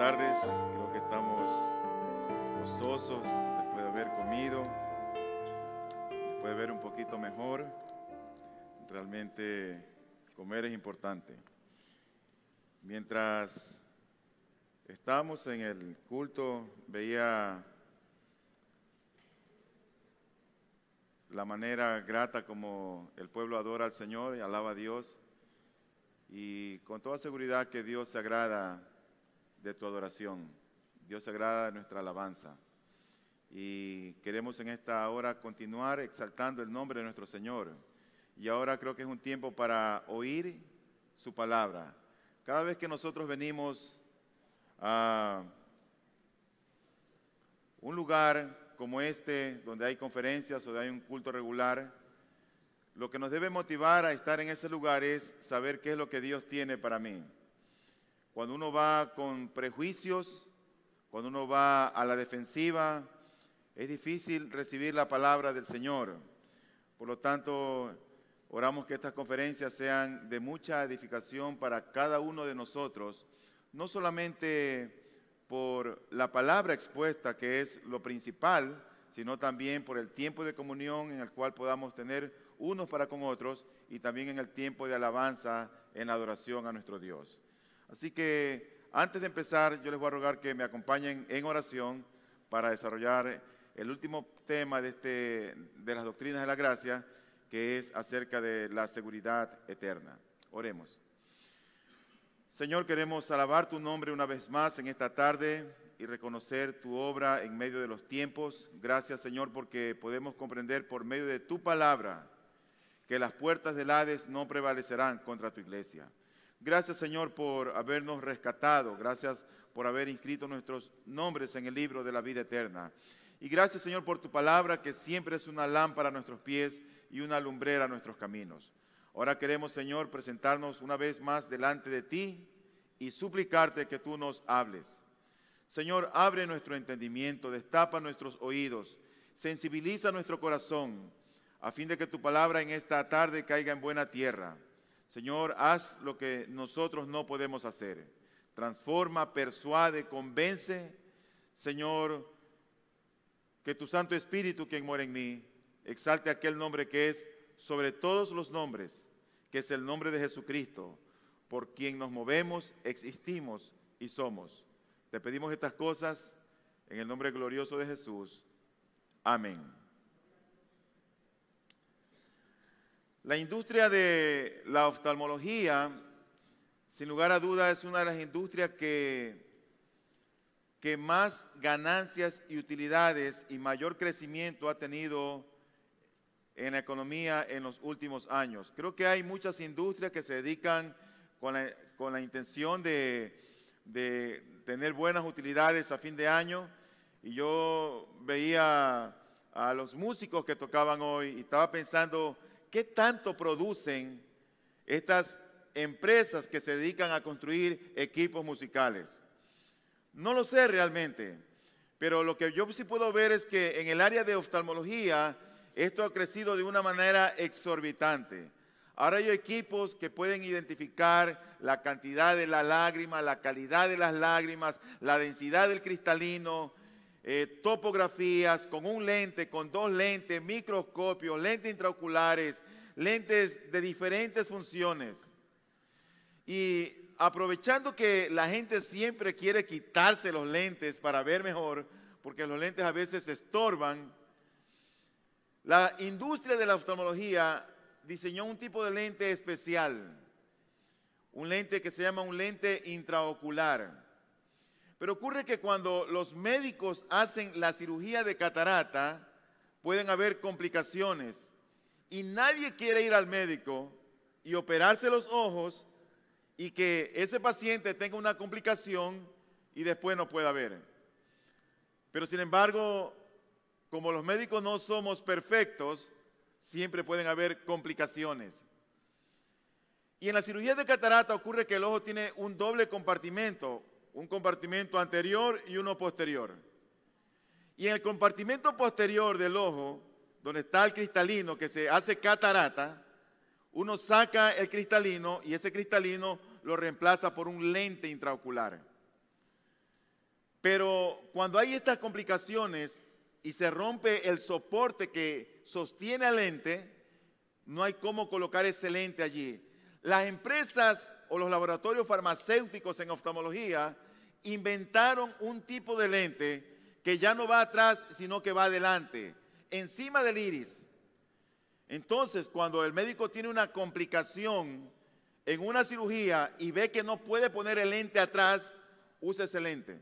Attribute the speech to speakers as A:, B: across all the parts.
A: tardes. Creo que estamos gozosos después de haber comido, después de ver un poquito mejor. Realmente comer es importante. Mientras estábamos en el culto, veía la manera grata como el pueblo adora al Señor y alaba a Dios. Y con toda seguridad que Dios se agrada de tu adoración. Dios se agrada de nuestra alabanza. Y queremos en esta hora continuar exaltando el nombre de nuestro Señor. Y ahora creo que es un tiempo para oír su palabra. Cada vez que nosotros venimos a un lugar como este, donde hay conferencias o donde hay un culto regular, lo que nos debe motivar a estar en ese lugar es saber qué es lo que Dios tiene para mí. Cuando uno va con prejuicios, cuando uno va a la defensiva, es difícil recibir la palabra del Señor. Por lo tanto, oramos que estas conferencias sean de mucha edificación para cada uno de nosotros, no solamente por la palabra expuesta, que es lo principal, sino también por el tiempo de comunión en el cual podamos tener unos para con otros y también en el tiempo de alabanza en la adoración a nuestro Dios. Así que antes de empezar, yo les voy a rogar que me acompañen en oración para desarrollar el último tema de las doctrinas de la gracia, que es acerca de la seguridad eterna. Oremos. Señor, queremos alabar tu nombre una vez más en esta tarde y reconocer tu obra en medio de los tiempos. Gracias, Señor, porque podemos comprender por medio de tu palabra que las puertas del Hades no prevalecerán contra tu iglesia. Gracias, Señor, por habernos rescatado. Gracias por haber inscrito nuestros nombres en el libro de la vida eterna. Y gracias, Señor, por tu palabra, que siempre es una lámpara a nuestros pies y una lumbrera a nuestros caminos. Ahora queremos, Señor, presentarnos una vez más delante de ti y suplicarte que tú nos hables. Señor, abre nuestro entendimiento, destapa nuestros oídos, sensibiliza nuestro corazón, a fin de que tu palabra en esta tarde caiga en buena tierra. Señor, haz lo que nosotros no podemos hacer. Transforma, persuade, convence. Señor, que tu Santo Espíritu, quien mora en mí, exalte aquel nombre que es sobre todos los nombres, que es el nombre de Jesucristo, por quien nos movemos, existimos y somos. Te pedimos estas cosas en el nombre glorioso de Jesús. Amén. La industria de la oftalmología, sin lugar a dudas, es una de las industrias que más ganancias y utilidades y mayor crecimiento ha tenido en la economía en los últimos años. Creo que hay muchas industrias que se dedican con la intención de tener buenas utilidades a fin de año, y yo veía a los músicos que tocaban hoy y estaba pensando, ¿qué tanto producen estas empresas que se dedican a construir equipos musicales? No lo sé realmente, pero lo que yo sí puedo ver es que en el área de oftalmología esto ha crecido de una manera exorbitante. Ahora hay equipos que pueden identificar la cantidad de la lágrima, la calidad de las lágrimas, la densidad del cristalino, topografías con un lente, con dos lentes, microscopios, lentes intraoculares, lentes de diferentes funciones. Y aprovechando que la gente siempre quiere quitarse los lentes para ver mejor, porque los lentes a veces estorban, la industria de la oftalmología diseñó un tipo de lente especial, un lente que se llama un lente intraocular. Pero ocurre que cuando los médicos hacen la cirugía de catarata, pueden haber complicaciones y nadie quiere ir al médico y operarse los ojos y que ese paciente tenga una complicación y después no pueda ver. Pero sin embargo, como los médicos no somos perfectos, siempre pueden haber complicaciones. Y en la cirugía de catarata ocurre que el ojo tiene un doble compartimento, un compartimento anterior y uno posterior. Y en el compartimento posterior del ojo, donde está el cristalino que se hace catarata, uno saca el cristalino y ese cristalino lo reemplaza por un lente intraocular. Pero cuando hay estas complicaciones y se rompe el soporte que sostiene al lente, no hay cómo colocar ese lente allí. Las empresas o los laboratorios farmacéuticos en oftalmología inventaron un tipo de lente que ya no va atrás, sino que va adelante, encima del iris. Entonces, cuando el médico tiene una complicación en una cirugía y ve que no puede poner el lente atrás, usa ese lente.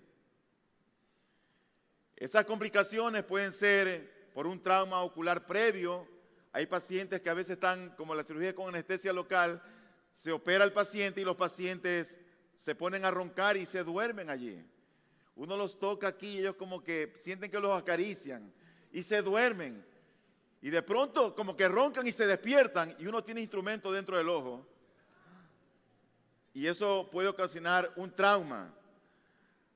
A: Esas complicaciones pueden ser por un trauma ocular previo. Hay pacientes que a veces están, como la cirugía con anestesia local, se opera al paciente y los pacientes se ponen a roncar y se duermen allí. Uno los toca aquí y ellos como que sienten que los acarician y se duermen. Y de pronto como que roncan y se despiertan y uno tiene instrumento dentro del ojo. Y eso puede ocasionar un trauma.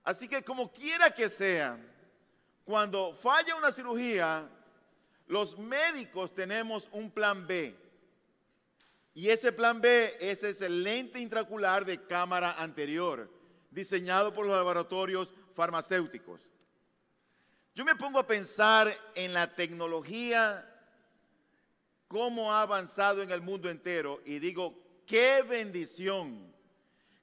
A: Así que como quiera que sea, cuando falla una cirugía, los médicos tenemos un plan B. Y ese plan B es ese lente intraocular de cámara anterior, diseñado por los laboratorios farmacéuticos. Yo me pongo a pensar en la tecnología, cómo ha avanzado en el mundo entero, y digo, qué bendición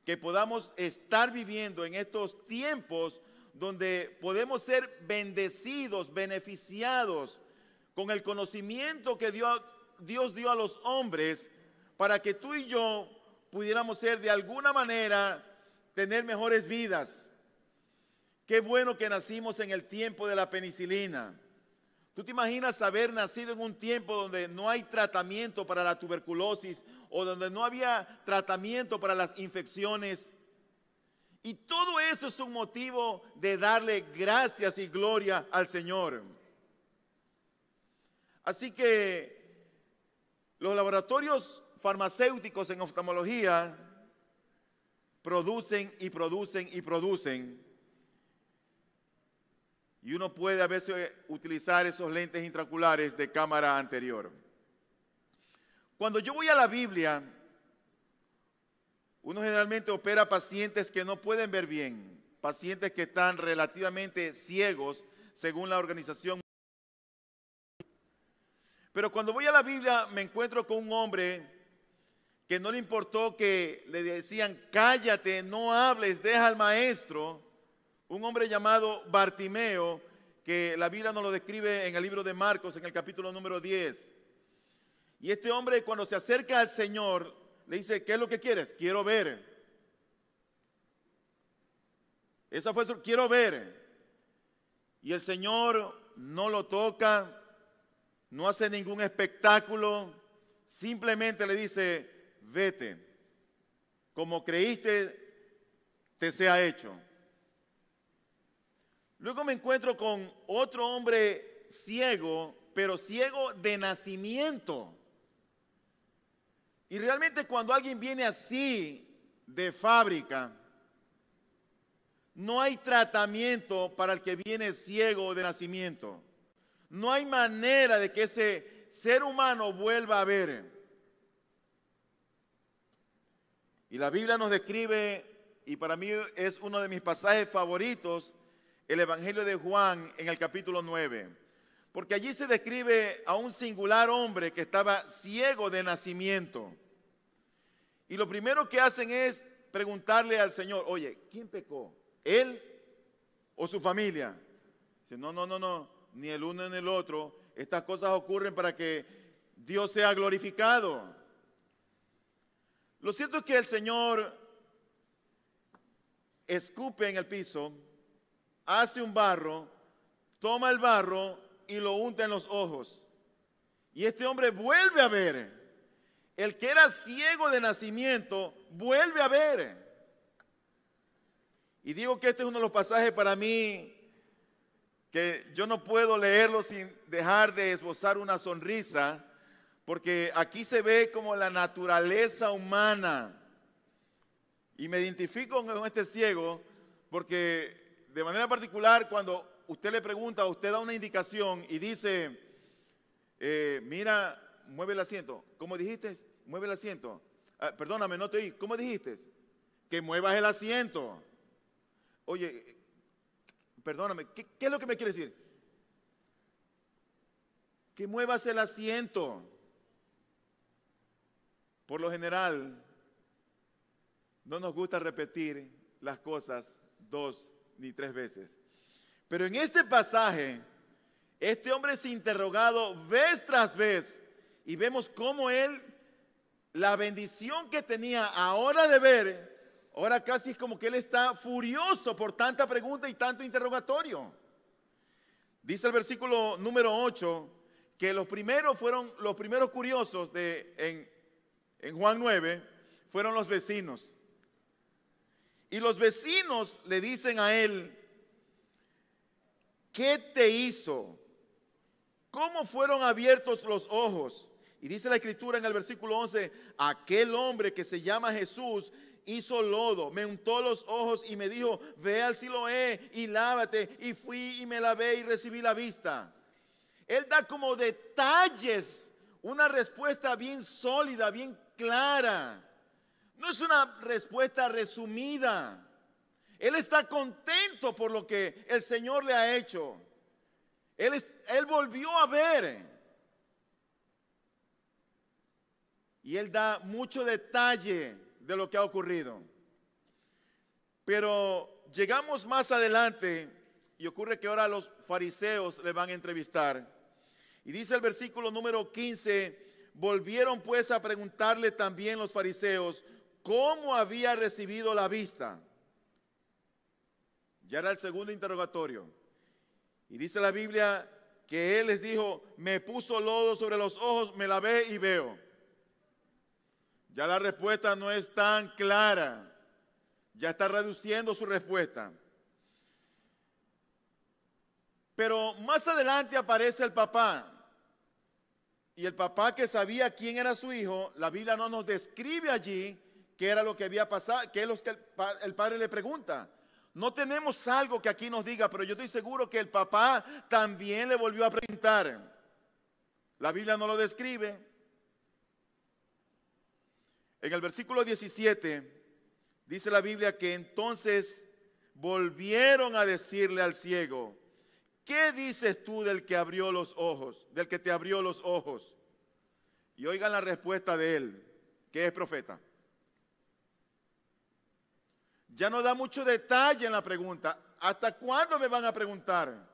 A: que podamos estar viviendo en estos tiempos donde podemos ser bendecidos, beneficiados con el conocimiento que Dios dio a los hombres para que tú y yo pudiéramos ser de alguna manera, tener mejores vidas. Qué bueno que nacimos en el tiempo de la penicilina. ¿Tú te imaginas haber nacido en un tiempo donde no hay tratamiento para la tuberculosis o donde no había tratamiento para las infecciones? Y todo eso es un motivo de darle gracias y gloria al Señor. Así que los laboratorios farmacéuticos en oftalmología producen y producen y producen. Y uno puede a veces utilizar esos lentes intraoculares de cámara anterior. Cuando yo voy a la Biblia, uno generalmente opera pacientes que no pueden ver bien, pacientes que están relativamente ciegos según la organización. Pero cuando voy a la Biblia me encuentro con un hombre que no le importó que le decían, cállate, no hables, deja al maestro. Un hombre llamado Bartimeo, que la Biblia nos lo describe en el libro de Marcos, en el capítulo número 10. Y este hombre, cuando se acerca al Señor, le dice, ¿qué es lo que quieres? Quiero ver. Esa fue su, quiero ver. Y el Señor no lo toca, no hace ningún espectáculo, simplemente le dice, vete, como creíste, te sea hecho. Luego me encuentro con otro hombre ciego, pero ciego de nacimiento. Y realmente cuando alguien viene así de fábrica, no hay tratamiento para el que viene ciego de nacimiento. No hay manera de que ese ser humano vuelva a ver. Y la Biblia nos describe, y para mí es uno de mis pasajes favoritos, el Evangelio de Juan en el capítulo 9. Porque allí se describe a un singular hombre que estaba ciego de nacimiento. Y lo primero que hacen es preguntarle al Señor, oye, ¿quién pecó? ¿Él o su familia? Dice, no, ni el uno ni el otro. Estas cosas ocurren para que Dios sea glorificado. Lo cierto es que el Señor escupe en el piso, hace un barro, toma el barro y lo unta en los ojos. Y este hombre vuelve a ver. El que era ciego de nacimiento vuelve a ver. Y digo que este es uno de los pasajes para mí que yo no puedo leerlo sin dejar de esbozar una sonrisa, porque aquí se ve como la naturaleza humana. Y me identifico con este ciego porque de manera particular cuando usted le pregunta, usted da una indicación y dice, mira, mueve el asiento. ¿Cómo dijiste? Mueve el asiento. Perdóname, no te oí. ¿Cómo dijiste? Que muevas el asiento. Oye, Perdóname, ¿qué es lo que me quiere decir? Que muevas el asiento. Por lo general, no nos gusta repetir las cosas 2 ni 3 veces. Pero en este pasaje, este hombre es interrogado vez tras vez y vemos cómo él, la bendición que tenía ahora de ver, ahora casi es como que él está furioso por tanta pregunta y tanto interrogatorio. Dice el versículo número 8 que los primeros curiosos en Juan 9 fueron los vecinos. Y los vecinos le dicen a él, ¿qué te hizo? ¿Cómo fueron abiertos los ojos? Y dice la Escritura en el versículo 11, aquel hombre que se llama Jesús hizo lodo, me untó los ojos y me dijo, ve al Siloé y lávate. Y fui y me lavé y recibí la vista. Él da como detalles, una respuesta bien sólida, bien clara. No es una respuesta resumida. Él está contento por lo que el Señor le ha hecho. Él volvió a ver. Y él da mucho detalle de lo que ha ocurrido. Pero llegamos más adelante y ocurre que ahora los fariseos le van a entrevistar. Y dice el versículo número 15, volvieron pues a preguntarle también los fariseos cómo había recibido la vista. Ya era el segundo interrogatorio. Y dice la Biblia que él les dijo, me puso lodo sobre los ojos, me lavé y veo. Ya la respuesta no es tan clara. Ya está reduciendo su respuesta. Pero más adelante aparece el papá. Y el papá, que sabía quién era su hijo, la Biblia no nos describe allí qué era lo que había pasado, qué es lo que el padre le pregunta. No tenemos algo que aquí nos diga, pero yo estoy seguro que el papá también le volvió a preguntar. La Biblia no lo describe. En el versículo 17 dice la Biblia que entonces volvieron a decirle al ciego, ¿qué dices tú del que abrió los ojos, del que te abrió los ojos? Y oigan la respuesta de él, que es profeta. Ya no da mucho detalle en la pregunta. ¿Hasta cuándo me van a preguntar?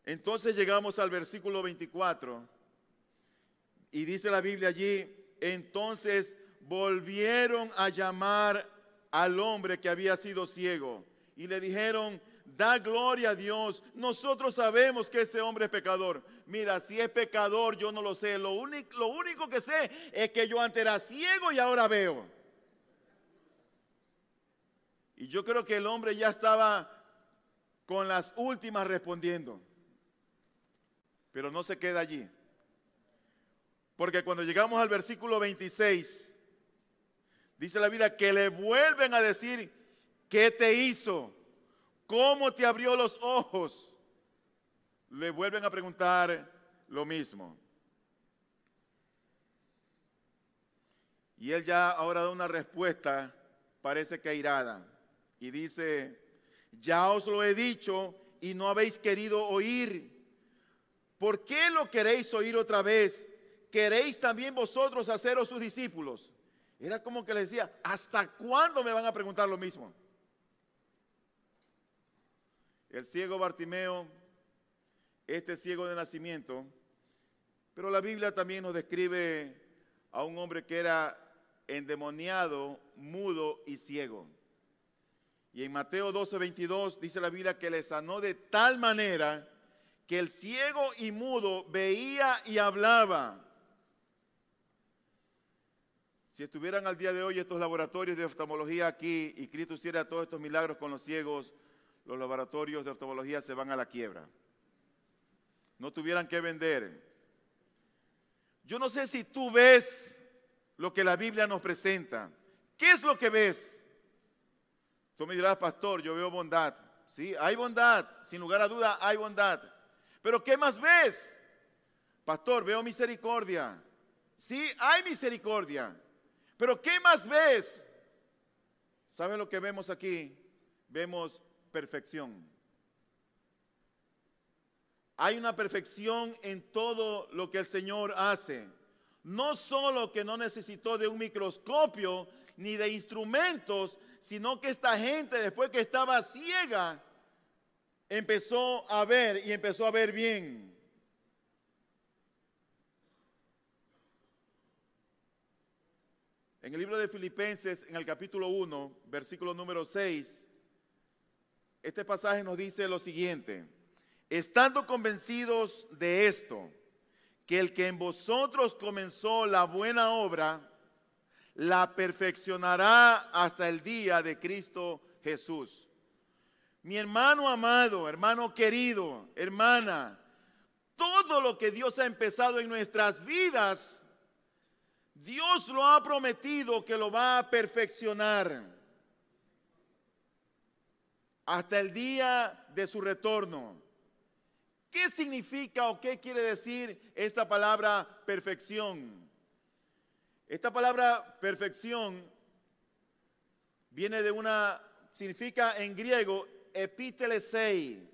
A: Entonces llegamos al versículo 24 y dice la Biblia allí, entonces volvieron a llamar al hombre que había sido ciego y le dijeron, da gloria a Dios, nosotros sabemos que ese hombre es pecador. Mira, si es pecador yo no lo sé, lo único que sé es que yo antes era ciego y ahora veo. Y yo creo que el hombre ya estaba con las últimas respondiendo. Pero no se queda allí. Porque cuando llegamos al versículo 26, dice la Biblia que le vuelven a decir, ¿qué te hizo? ¿Cómo te abrió los ojos? Le vuelven a preguntar lo mismo. Y él ya ahora da una respuesta, parece que airada. Y dice, ya os lo he dicho y no habéis querido oír. ¿Por qué lo queréis oír otra vez? ¿Queréis también vosotros haceros sus discípulos? Era como que les decía, ¿hasta cuándo me van a preguntar lo mismo? El ciego Bartimeo, este ciego de nacimiento, pero la Biblia también nos describe a un hombre que era endemoniado, mudo y ciego. Y en Mateo 12:22 dice la Biblia que le sanó de tal manera que el ciego y mudo veía y hablaba. Si estuvieran al día de hoy estos laboratorios de oftalmología aquí y Cristo hiciera todos estos milagros con los ciegos, los laboratorios de oftalmología se van a la quiebra. No tuvieran que vender. Yo no sé si tú ves lo que la Biblia nos presenta. ¿Qué es lo que ves? Tú me dirás, pastor, yo veo bondad. Sí, hay bondad, sin lugar a duda hay bondad. Pero ¿qué más ves? Pastor, veo misericordia. Sí, hay misericordia. Pero ¿qué más ves? ¿Saben lo que vemos aquí? Vemos perfección. Hay una perfección en todo lo que el Señor hace. No solo que no necesitó de un microscopio ni de instrumentos, sino que esta gente, después que estaba ciega, empezó a ver y empezó a ver bien. En el libro de Filipenses, en el capítulo 1, versículo número 6, este pasaje nos dice lo siguiente: estando convencidos de esto, que el que en vosotros comenzó la buena obra, la perfeccionará hasta el día de Cristo Jesús. Mi hermano amado, hermano querido, hermana, todo lo que Dios ha empezado en nuestras vidas, Dios lo ha prometido que lo va a perfeccionar hasta el día de su retorno. ¿Qué significa o qué quiere decir esta palabra perfección? Esta palabra perfección viene de significa en griego epitelesei.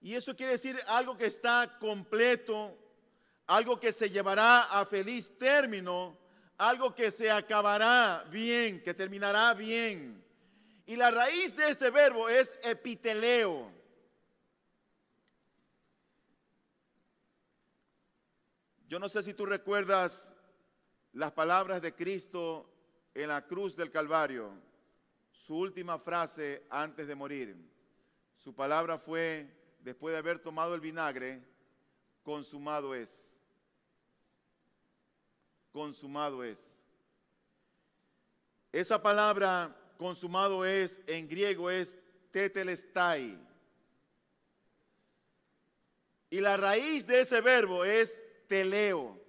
A: Y eso quiere decir algo que está completo, algo que se llevará a feliz término, algo que se acabará bien, que terminará bien. Y la raíz de este verbo es epiteleo. Yo no sé si tú recuerdas las palabras de Cristo en la cruz del Calvario, su última frase antes de morir. Su palabra fue, después de haber tomado el vinagre: consumado es. Consumado es. Esa palabra consumado es, en griego es tetelestai. Y la raíz de ese verbo es teleo.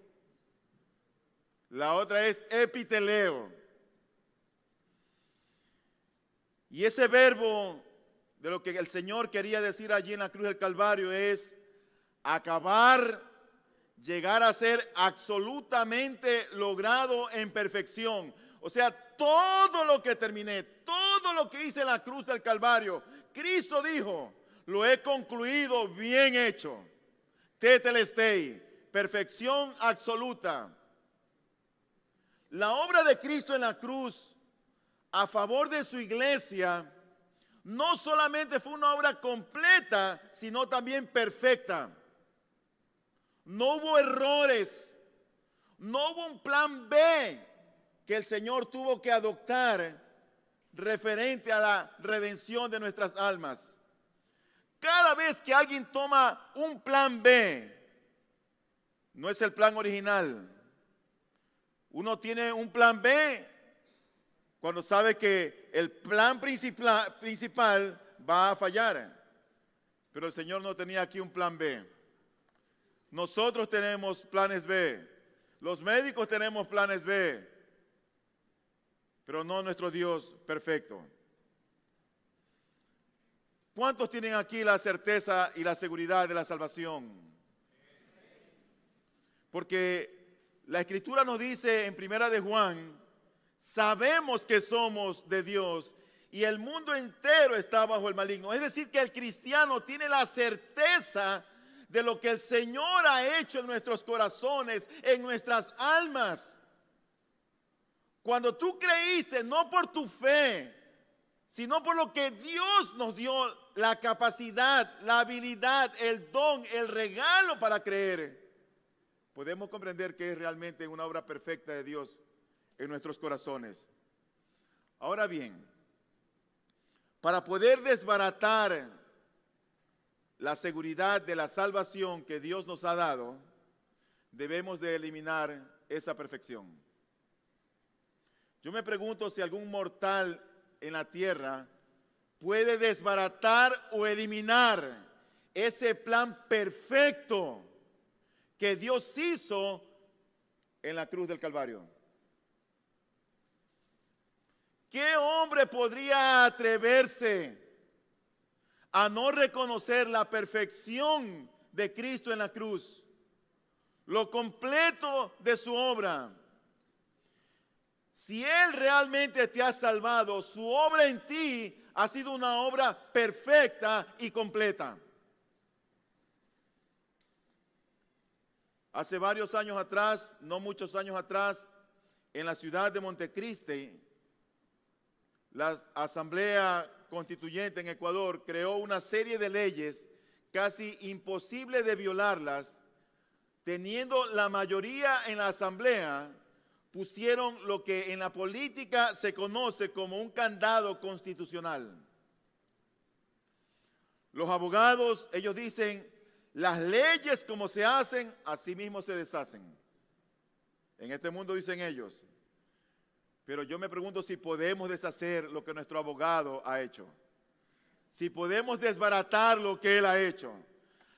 A: La otra es epiteleo. Y ese verbo, de lo que el Señor quería decir allí en la cruz del Calvario, es acabar, llegar a ser absolutamente logrado en perfección. O sea, todo lo que terminé, todo lo que hice en la cruz del Calvario, Cristo dijo: lo he concluido, bien hecho. Tetelestai, perfección absoluta. La obra de Cristo en la cruz a favor de su iglesia no solamente fue una obra completa, sino también perfecta. No hubo errores, no hubo un plan B que el Señor tuvo que adoptar referente a la redención de nuestras almas. Cada vez que alguien toma un plan B, no es el plan original. Uno tiene un plan B cuando sabe que el plan principal va a fallar. Pero el Señor no tenía aquí un plan B. Nosotros tenemos planes B. Los médicos tenemos planes B. Pero no nuestro Dios perfecto. ¿Cuántos tienen aquí la certeza y la seguridad de la salvación? Porque la Escritura nos dice en Primera de Juan: sabemos que somos de Dios y el mundo entero está bajo el maligno. Es decir, que el cristiano tiene la certeza de lo que el Señor ha hecho en nuestros corazones, en nuestras almas. Cuando tú creíste, no por tu fe, sino por lo que Dios nos dio la capacidad, la habilidad, el don, el regalo para creer, podemos comprender que es realmente una obra perfecta de Dios en nuestros corazones. Ahora bien, para poder desbaratar la seguridad de la salvación que Dios nos ha dado, debemos de eliminar esa perfección. Yo me pregunto si algún mortal en la tierra puede desbaratar o eliminar ese plan perfecto que Dios hizo en la cruz del Calvario. ¿Qué hombre podría atreverse a no reconocer la perfección de Cristo en la cruz? Lo completo de su obra. Si Él realmente te ha salvado, su obra en ti ha sido una obra perfecta y completa. Hace varios años atrás, no muchos años atrás, en la ciudad de Montecristi, la Asamblea Constituyente en Ecuador creó una serie de leyes casi imposible de violarlas. Teniendo la mayoría en la Asamblea, pusieron lo que en la política se conoce como un candado constitucional. Los abogados, ellos dicen, las leyes como se hacen, así mismo se deshacen. En este mundo dicen ellos. Pero yo me pregunto si podemos deshacer lo que nuestro abogado ha hecho. Si podemos desbaratar lo que él ha hecho.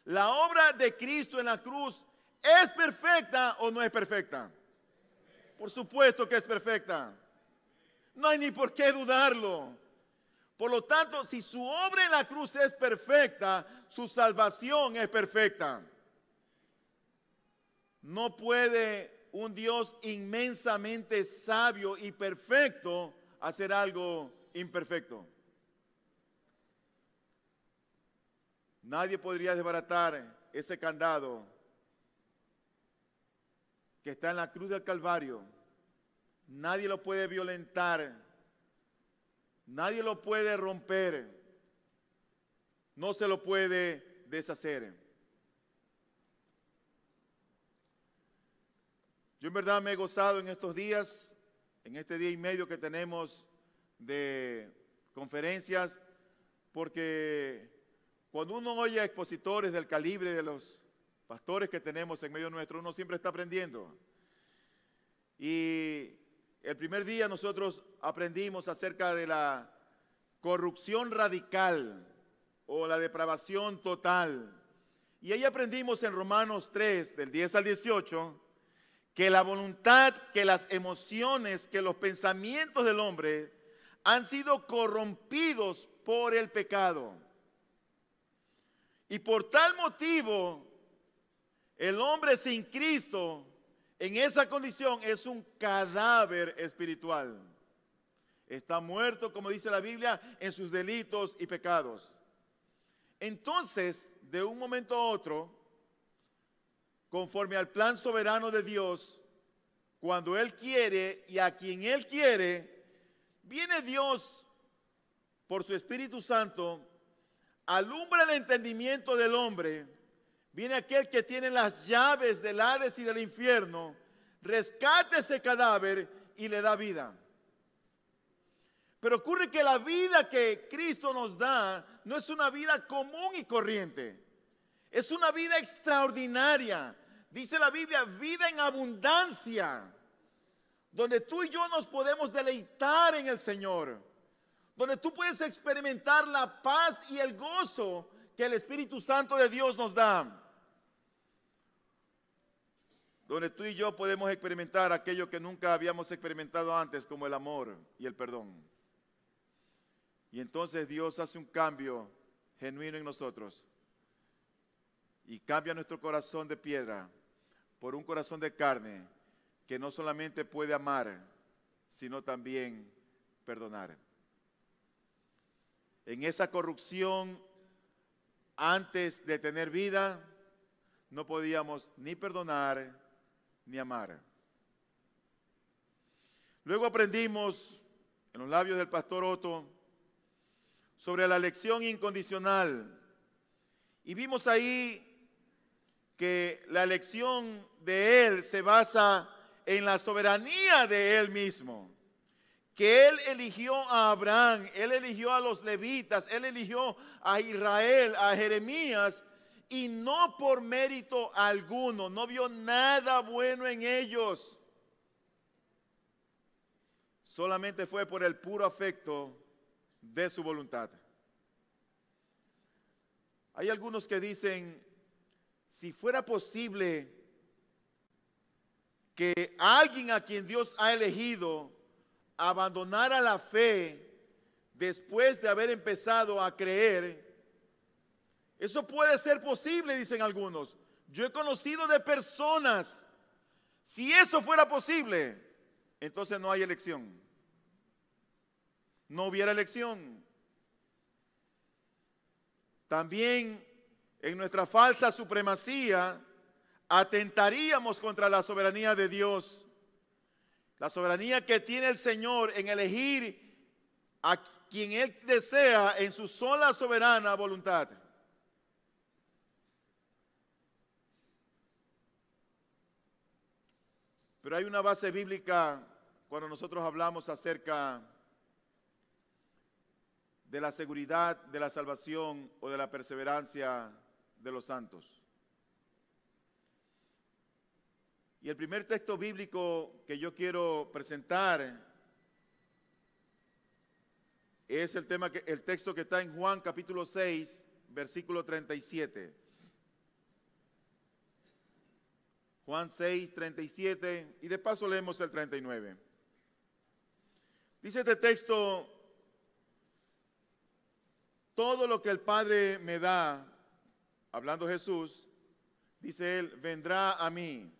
A: La obra de Cristo en la cruz, ¿es perfecta o no es perfecta? Por supuesto que es perfecta. No hay ni por qué dudarlo. Por lo tanto, si su obra en la cruz es perfecta, su salvación es perfecta. No puede un Dios inmensamente sabio y perfecto hacer algo imperfecto. Nadie podría desbaratar ese candado que está en la cruz del Calvario. Nadie lo puede violentar. Nadie lo puede romper. No se lo puede deshacer. Yo en verdad me he gozado en estos días, en este día y medio que tenemos de conferencias, porque cuando uno oye a expositores del calibre de los pastores que tenemos en medio nuestro, uno siempre está aprendiendo. Y el primer día nosotros aprendimos acerca de la corrupción radical o la depravación total. Y ahí aprendimos en Romanos 3, del 10 al 18, que la voluntad, que las emociones, que los pensamientos del hombre han sido corrompidos por el pecado. Y por tal motivo, el hombre sin Cristo, en esa condición, es un cadáver espiritual. Está muerto, como dice la Biblia, en sus delitos y pecados. Entonces, de un momento a otro, conforme al plan soberano de Dios, cuando Él quiere y a quien Él quiere, viene Dios por su Espíritu Santo, alumbra el entendimiento del hombre, viene aquel que tiene las llaves del Hades y del infierno, rescata ese cadáver y le da vida. Pero ocurre que la vida que Cristo nos da no es una vida común y corriente, es una vida extraordinaria. Dice la Biblia, vida en abundancia, donde tú y yo nos podemos deleitar en el Señor, donde tú puedes experimentar la paz y el gozo que el Espíritu Santo de Dios nos da, donde tú y yo podemos experimentar aquello que nunca habíamos experimentado antes, como el amor y el perdón. Y entonces Dios hace un cambio genuino en nosotros y cambia nuestro corazón de piedra por un corazón de carne que no solamente puede amar, sino también perdonar. En esa corrupción, antes de tener vida, no podíamos ni perdonar ni amar. Luego aprendimos en los labios del pastor Otto sobre la elección incondicional y vimos ahí que la elección de Él se basa en la soberanía de Él mismo, que Él eligió a Abraham, Él eligió a los levitas, Él eligió a Israel, a Jeremías, y no por mérito alguno, no vio nada bueno en ellos, solamente fue por el puro afecto de su voluntad. Hay algunos que dicen, si fuera posible que alguien a quien Dios ha elegido abandonara la fe después de haber empezado a creer, eso puede ser posible, dicen algunos. Yo he conocido de personas, si eso fuera posible, entonces no hay elección. No hubiera elección. También en nuestra falsa supremacía atentaríamos contra la soberanía de Dios. La soberanía que tiene el Señor en elegir a quien Él desea en su sola soberana voluntad. Pero hay una base bíblica cuando nosotros hablamos acerca de la seguridad de la salvación o de la perseverancia de los santos. Y el primer texto bíblico que yo quiero presentar es el texto que está en Juan capítulo 6, versículo 37. Juan 6, 37, y de paso leemos el 39. Dice este texto: todo lo que el Padre me da, hablando Jesús, dice Él, vendrá a mí.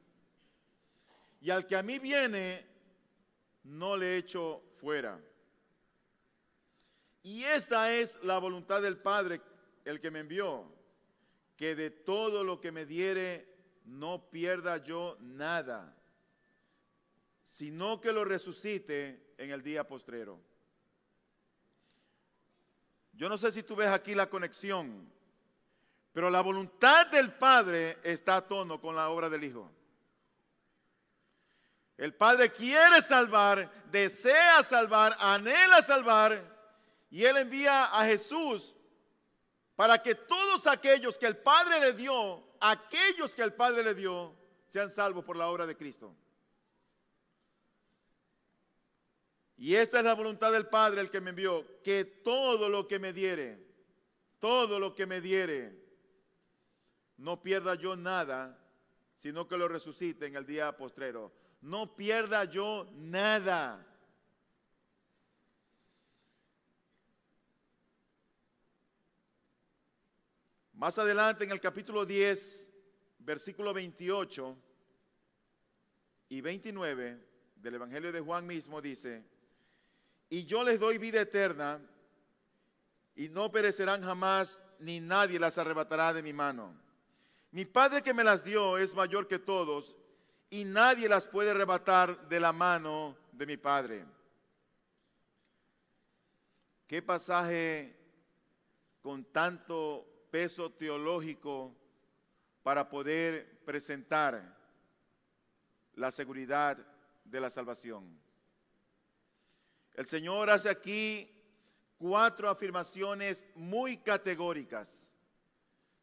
A: Y al que a mí viene, no le echo fuera. Y esta es la voluntad del Padre, el que me envió, que de todo lo que me diere, no pierda yo nada, sino que lo resucite en el día postrero. Yo no sé si tú ves aquí la conexión, pero la voluntad del Padre está a tono con la obra del Hijo. El Padre quiere salvar, desea salvar, anhela salvar, y Él envía a Jesús para que todos aquellos que el Padre le dio, sean salvos por la obra de Cristo. Y esta es la voluntad del Padre, el que me envió, que todo lo que me diere, no pierda yo nada, sino que lo resucite en el día postrero. No pierda yo nada. Más adelante en el capítulo 10, versículo 28 y 29 del Evangelio de Juan mismo dice: y yo les doy vida eterna y no perecerán jamás, ni nadie las arrebatará de mi mano. Mi Padre que me las dio es mayor que todos y nadie las puede arrebatar de la mano de mi Padre. ¿Qué pasaje con tanto peso teológico para poder presentar la seguridad de la salvación? El Señor hace aquí 4 afirmaciones muy categóricas.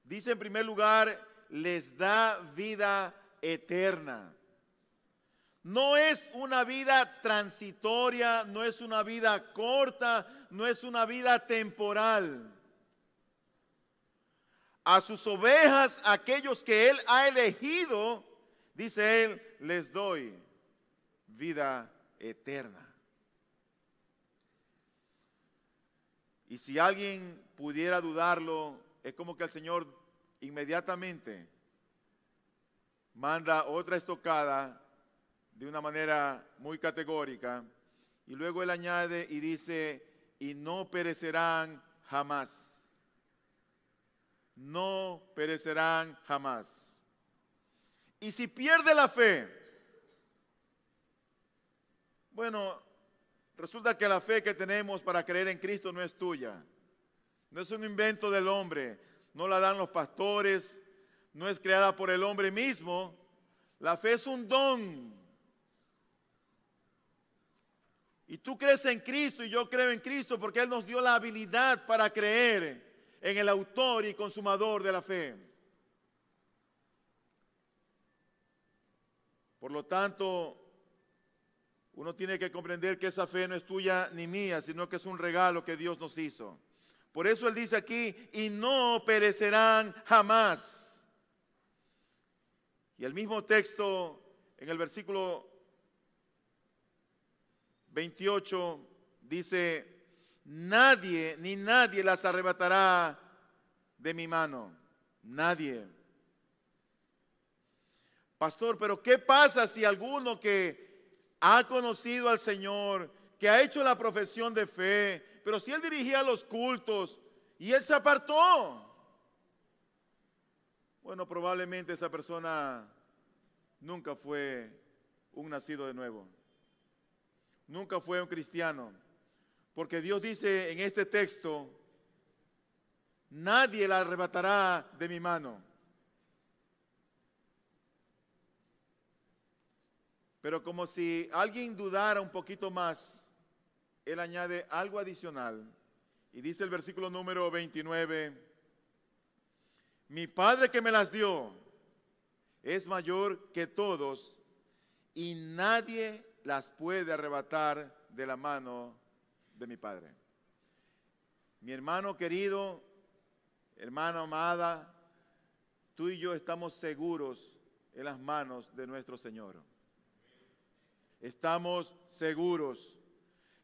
A: Dice en primer lugar, les da vida eterna. No es una vida transitoria, no es una vida corta, no es una vida temporal. A sus ovejas, aquellos que Él ha elegido, dice Él, les doy vida eterna. Y si alguien pudiera dudarlo, es como que el Señor inmediatamente manda otra estocada de una manera muy categórica, y luego Él añade y dice, y no perecerán jamás. No perecerán jamás. Y si pierde la fe, bueno, resulta que la fe que tenemos para creer en Cristo no es tuya. No es un invento del hombre. No la dan los pastores. No es creada por el hombre mismo. La fe es un don. Y tú crees en Cristo y yo creo en Cristo porque Él nos dio la habilidad para creer en el autor y consumador de la fe. Por lo tanto, uno tiene que comprender que esa fe no es tuya ni mía, sino que es un regalo que Dios nos hizo. Por eso Él dice aquí, y no perecerán jamás. Y el mismo texto en el versículo 28 dice, nadie, ni nadie las arrebatará de mi mano. Nadie. Pastor, pero ¿qué pasa si alguno que ha conocido al Señor, que ha hecho la profesión de fe, pero si él dirigía los cultos y él se apartó, bueno, probablemente esa persona nunca fue un nacido de nuevo. Nunca fue un cristiano. Porque Dios dice en este texto, nadie la arrebatará de mi mano. Pero como si alguien dudara un poquito más, él añade algo adicional. Y dice el versículo número 29, mi Padre que me las dio es mayor que todos y nadie las puede arrebatar de la mano de mi Padre. Mi hermano querido, hermana amada, tú y yo estamos seguros en las manos de nuestro Señor. Estamos seguros.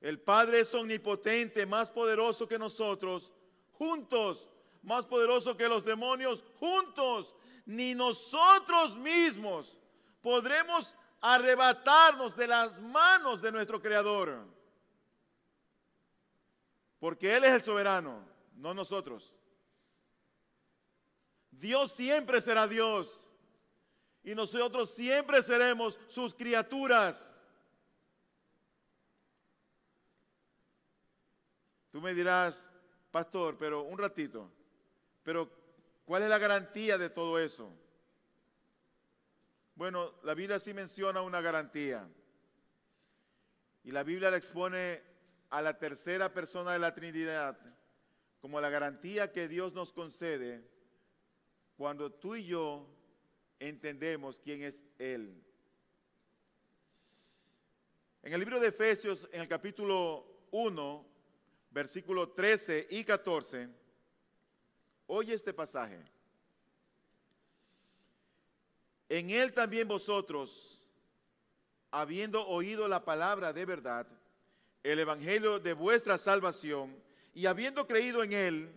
A: El Padre es omnipotente, más poderoso que nosotros, juntos, más poderoso que los demonios, juntos. Ni nosotros mismos podremos arrebatarnos de las manos de nuestro Creador. Porque Él es el soberano, no nosotros. Dios siempre será Dios y nosotros siempre seremos sus criaturas. Tú me dirás, pastor, pero un ratito, pero ¿cuál es la garantía de todo eso? Bueno, la Biblia sí menciona una garantía. Y la Biblia la expone a la tercera persona de la Trinidad como la garantía que Dios nos concede cuando tú y yo entendemos quién es Él. En el libro de Efesios, en el capítulo 1, versículos 13 y 14, oye este pasaje. En Él también vosotros, habiendo oído la palabra de verdad, el evangelio de vuestra salvación, y habiendo creído en Él,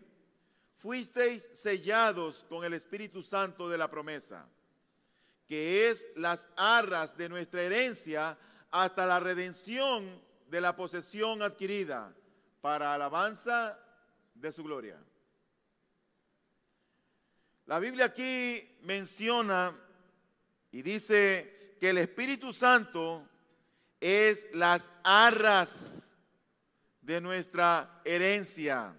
A: fuisteis sellados con el Espíritu Santo de la promesa, que es las arras de nuestra herencia hasta la redención de la posesión adquirida, para alabanza de su gloria. La Biblia aquí menciona y dice que el Espíritu Santo es las arras de nuestra herencia.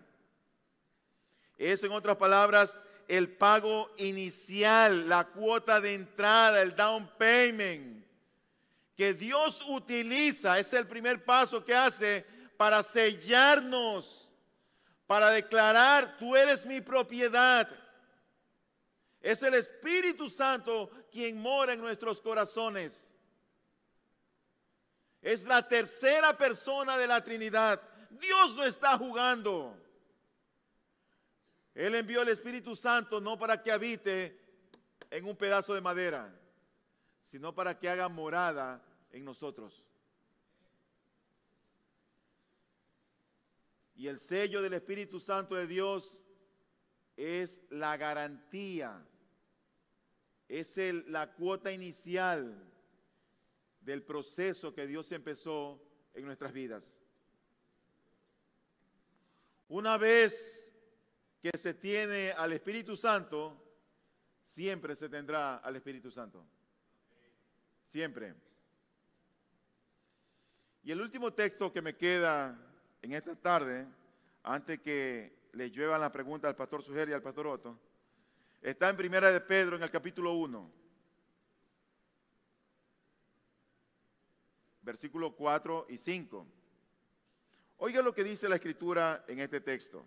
A: Es, en otras palabras, el pago inicial, la cuota de entrada, el down payment, que Dios utiliza. Es el primer paso que hace para sellarnos, para declarar, tú eres mi propiedad. Es el Espíritu Santo quien mora en nuestros corazones. Es la tercera persona de la Trinidad. Dios no está jugando. Él envió el Espíritu Santo no para que habite en un pedazo de madera, sino para que haga morada en nosotros. Y el sello del Espíritu Santo de Dios es la garantía, es la cuota inicial del proceso que Dios empezó en nuestras vidas. Una vez que se tiene al Espíritu Santo, siempre se tendrá al Espíritu Santo. Siempre. Y el último texto que me queda en esta tarde, antes que le lluevan la pregunta al pastor Sujer y al pastor Otto, está en Primera de Pedro, en el capítulo 1, versículos 4 y 5. Oiga lo que dice la Escritura en este texto.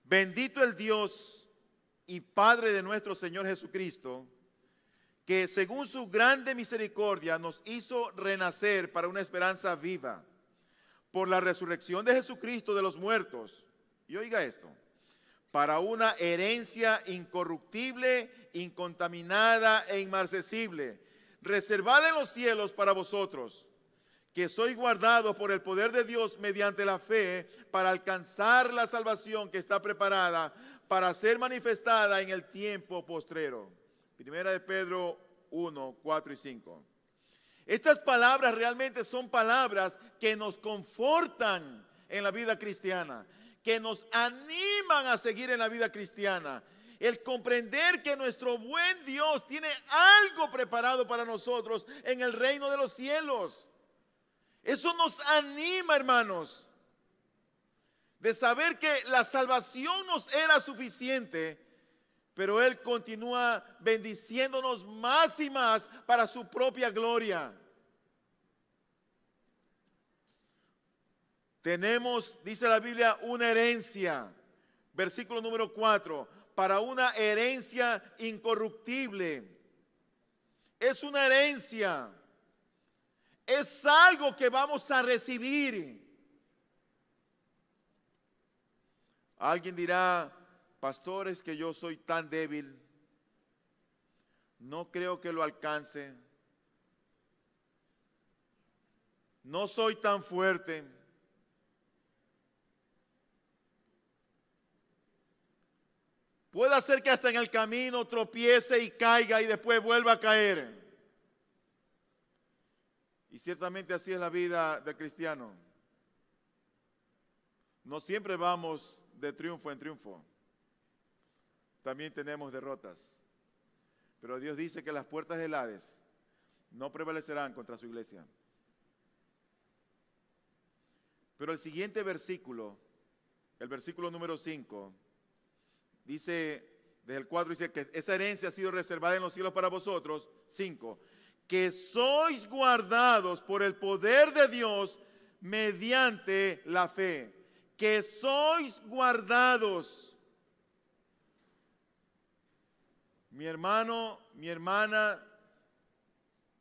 A: Bendito el Dios y Padre de nuestro Señor Jesucristo, que según su grande misericordia nos hizo renacer para una esperanza viva, por la resurrección de Jesucristo de los muertos. Y oiga esto, para una herencia incorruptible, incontaminada e inmarcesible, reservada en los cielos para vosotros, que sois guardados por el poder de Dios mediante la fe para alcanzar la salvación que está preparada para ser manifestada en el tiempo postrero. Primera de Pedro 1, 4 y 5. Estas palabras realmente son palabras que nos confortan en la vida cristiana, que nos animan a seguir en la vida cristiana. El comprender que nuestro buen Dios tiene algo preparado para nosotros en el reino de los cielos. Eso nos anima, hermanos, de saber que la salvación nos era suficiente, pero Él continúa bendiciéndonos más y más para su propia gloria. Tenemos, dice la Biblia, una herencia. Versículo número 4. Para una herencia incorruptible. Es una herencia. Es algo que vamos a recibir. Alguien dirá, pastor, es que yo soy tan débil. No creo que lo alcance. No soy tan fuerte. Puede ser que hasta en el camino tropiece y caiga y después vuelva a caer. Y ciertamente así es la vida del cristiano. No siempre vamos de triunfo en triunfo. También tenemos derrotas. Pero Dios dice que las puertas del Hades no prevalecerán contra su iglesia. Pero el siguiente versículo, el versículo número 5, dice, desde el 4 dice que esa herencia ha sido reservada en los cielos para vosotros. 5, que sois guardados por el poder de Dios mediante la fe. Que sois guardados. Mi hermano, mi hermana,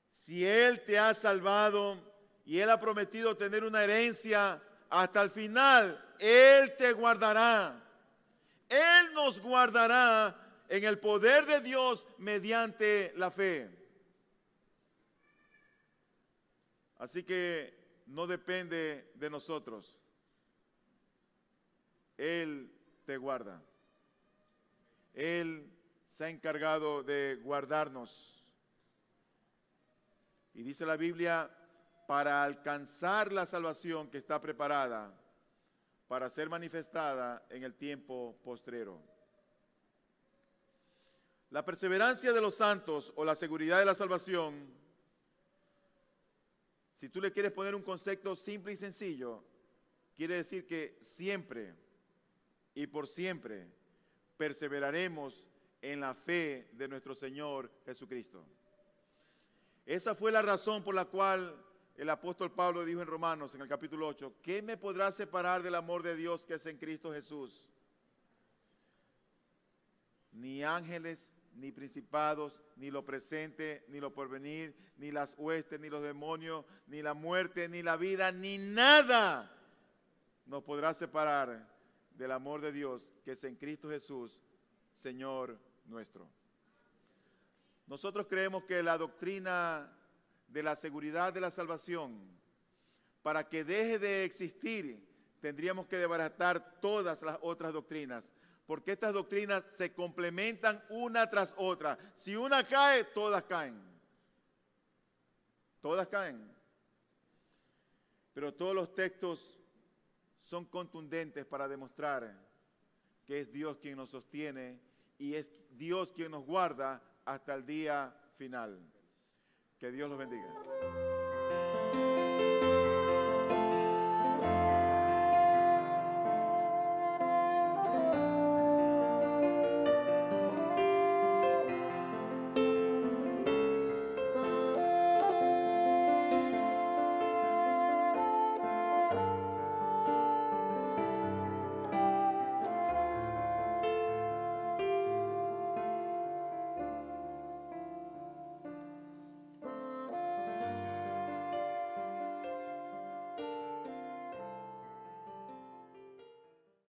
A: si Él te ha salvado y Él ha prometido tener una herencia hasta el final, Él te guardará. Él nos guardará en el poder de Dios mediante la fe. Así que no depende de nosotros. Él te guarda. Él se ha encargado de guardarnos. Y dice la Biblia, para alcanzar la salvación que está preparada para ser manifestada en el tiempo postrero. La perseverancia de los santos o la seguridad de la salvación, si tú le quieres poner un concepto simple y sencillo, quiere decir que siempre y por siempre perseveraremos en la fe de nuestro Señor Jesucristo. Esa fue la razón por la cual el apóstol Pablo dijo en Romanos, en el capítulo 8, ¿qué me podrá separar del amor de Dios que es en Cristo Jesús? Ni ángeles, ni principados, ni lo presente, ni lo porvenir, ni las huestes, ni los demonios, ni la muerte, ni la vida, ni nada nos podrá separar del amor de Dios que es en Cristo Jesús, Señor nuestro. Nosotros creemos que la doctrina de la seguridad de la salvación, para que deje de existir, tendríamos que desbaratar todas las otras doctrinas, porque estas doctrinas se complementan una tras otra. Si una cae, todas caen. Todas caen. Pero todos los textos son contundentes para demostrar que es Dios quien nos sostiene y es Dios quien nos guarda hasta el día final. Que Dios los bendiga.